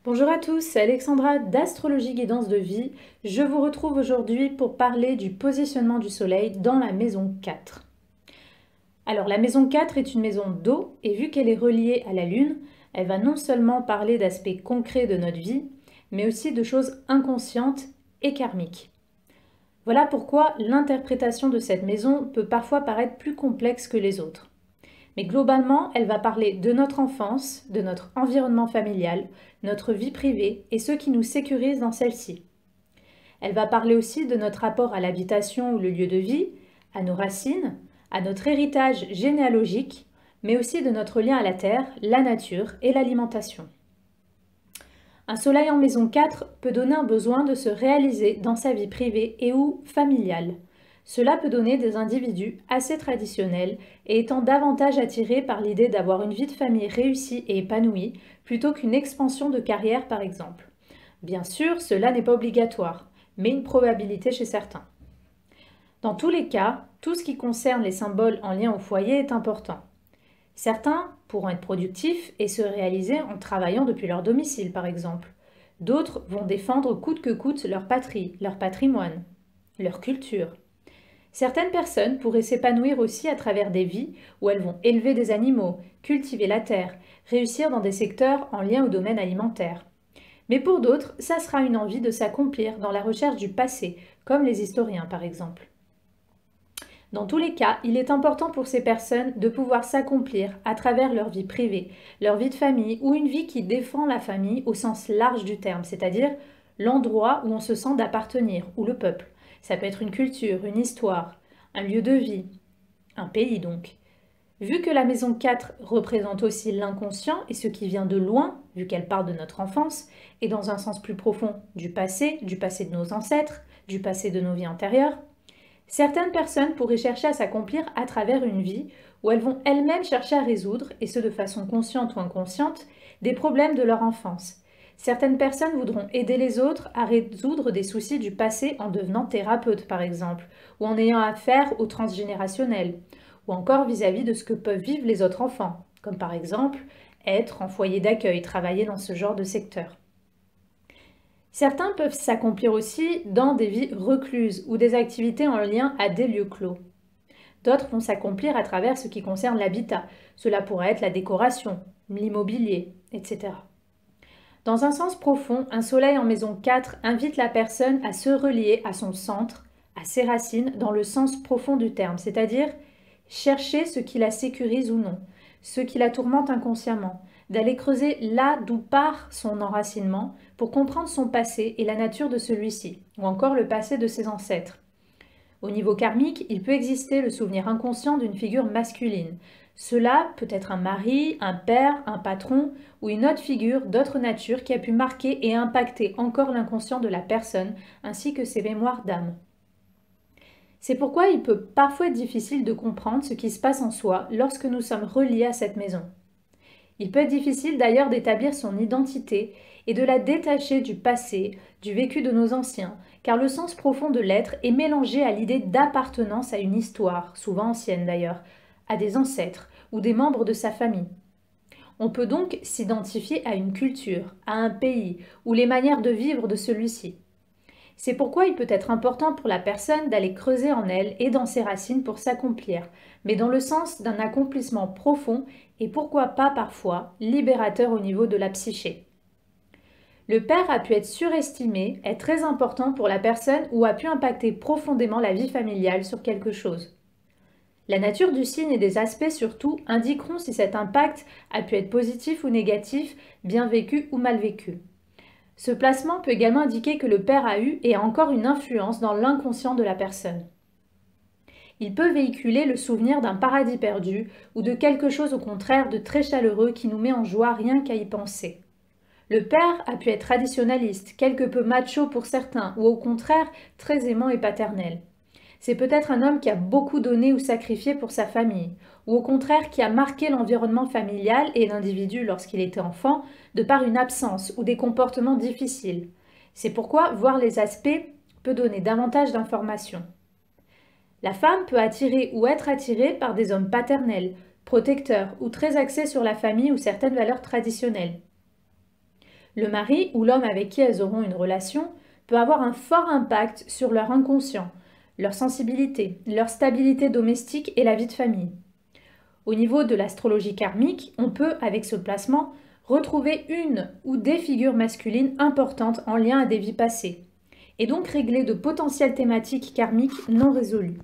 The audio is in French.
Bonjour à tous, c'est Alexandra d'Astrologie Guidance de Vie. Je vous retrouve aujourd'hui pour parler du positionnement du Soleil dans la maison 4. Alors la maison 4 est une maison d'eau et vu qu'elle est reliée à la Lune, elle va non seulement parler d'aspects concrets de notre vie, mais aussi de choses inconscientes et karmiques. Voilà pourquoi l'interprétation de cette maison peut parfois paraître plus complexe que les autres. Mais globalement, elle va parler de notre enfance, de notre environnement familial, notre vie privée et ce qui nous sécurise dans celle-ci. Elle va parler aussi de notre rapport à l'habitation ou le lieu de vie, à nos racines, à notre héritage généalogique, mais aussi de notre lien à la terre, la nature et l'alimentation. Un soleil en maison 4 peut donner un besoin de se réaliser dans sa vie privée et ou familiale. Cela peut donner des individus assez traditionnels et étant davantage attirés par l'idée d'avoir une vie de famille réussie et épanouie plutôt qu'une expansion de carrière par exemple. Bien sûr, cela n'est pas obligatoire, mais une probabilité chez certains. Dans tous les cas, tout ce qui concerne les symboles en lien au foyer est important. Certains pourront être productifs et se réaliser en travaillant depuis leur domicile, par exemple. D'autres vont défendre coûte que coûte leur patrie, leur patrimoine, leur culture. Certaines personnes pourraient s'épanouir aussi à travers des vies où elles vont élever des animaux, cultiver la terre, réussir dans des secteurs en lien au domaine alimentaire. Mais pour d'autres, ça sera une envie de s'accomplir dans la recherche du passé, comme les historiens par exemple. Dans tous les cas, il est important pour ces personnes de pouvoir s'accomplir à travers leur vie privée, leur vie de famille ou une vie qui défend la famille au sens large du terme, c'est-à-dire l'endroit où on se sent d'appartenir, ou le peuple. Ça peut être une culture, une histoire, un lieu de vie, un pays donc. Vu que la maison 4 représente aussi l'inconscient et ce qui vient de loin, vu qu'elle parle de notre enfance, et dans un sens plus profond du passé de nos ancêtres, du passé de nos vies antérieures, certaines personnes pourraient chercher à s'accomplir à travers une vie où elles vont elles-mêmes chercher à résoudre, et ce de façon consciente ou inconsciente, des problèmes de leur enfance. Certaines personnes voudront aider les autres à résoudre des soucis du passé en devenant thérapeute par exemple, ou en ayant affaire au transgénérationnel, ou encore vis-à-vis de ce que peuvent vivre les autres enfants, comme par exemple être en foyer d'accueil, travailler dans ce genre de secteur. Certains peuvent s'accomplir aussi dans des vies recluses ou des activités en lien à des lieux clos. D'autres vont s'accomplir à travers ce qui concerne l'habitat. Cela pourrait être la décoration, l'immobilier, etc. Dans un sens profond, un soleil en maison 4 invite la personne à se relier à son centre, à ses racines, dans le sens profond du terme, c'est-à-dire chercher ce qui la sécurise ou non, ce qui la tourmente inconsciemment, d'aller creuser là d'où part son enracinement pour comprendre son passé et la nature de celui-ci, ou encore le passé de ses ancêtres. Au niveau karmique, il peut exister le souvenir inconscient d'une figure masculine. Cela peut être un mari, un père, un patron ou une autre figure d'autre nature qui a pu marquer et impacter encore l'inconscient de la personne ainsi que ses mémoires d'âme. C'est pourquoi il peut parfois être difficile de comprendre ce qui se passe en soi lorsque nous sommes reliés à cette maison. Il peut être difficile d'ailleurs d'établir son identité et de la détacher du passé, du vécu de nos anciens, car le sens profond de l'être est mélangé à l'idée d'appartenance à une histoire, souvent ancienne d'ailleurs, à des ancêtres ou des membres de sa famille. On peut donc s'identifier à une culture, à un pays ou les manières de vivre de celui-ci. C'est pourquoi il peut être important pour la personne d'aller creuser en elle et dans ses racines pour s'accomplir, mais dans le sens d'un accomplissement profond et pourquoi pas parfois libérateur au niveau de la psyché. Le père a pu être surestimé, est très important pour la personne ou a pu impacter profondément la vie familiale sur quelque chose. La nature du signe et des aspects surtout indiqueront si cet impact a pu être positif ou négatif, bien vécu ou mal vécu. Ce placement peut également indiquer que le père a eu et a encore une influence dans l'inconscient de la personne. Il peut véhiculer le souvenir d'un paradis perdu ou de quelque chose au contraire de très chaleureux qui nous met en joie rien qu'à y penser. Le père a pu être traditionnaliste, quelque peu macho pour certains, ou au contraire très aimant et paternel. C'est peut-être un homme qui a beaucoup donné ou sacrifié pour sa famille, ou au contraire qui a marqué l'environnement familial et l'individu lorsqu'il était enfant de par une absence ou des comportements difficiles. C'est pourquoi voir les aspects peut donner davantage d'informations. La femme peut attirer ou être attirée par des hommes paternels, protecteurs ou très axés sur la famille ou certaines valeurs traditionnelles. Le mari ou l'homme avec qui elles auront une relation peut avoir un fort impact sur leur inconscient, leur sensibilité, leur stabilité domestique et la vie de famille. Au niveau de l'astrologie karmique, on peut, avec ce placement, retrouver une ou des figures masculines importantes en lien à des vies passées, et donc régler de potentielles thématiques karmiques non résolues.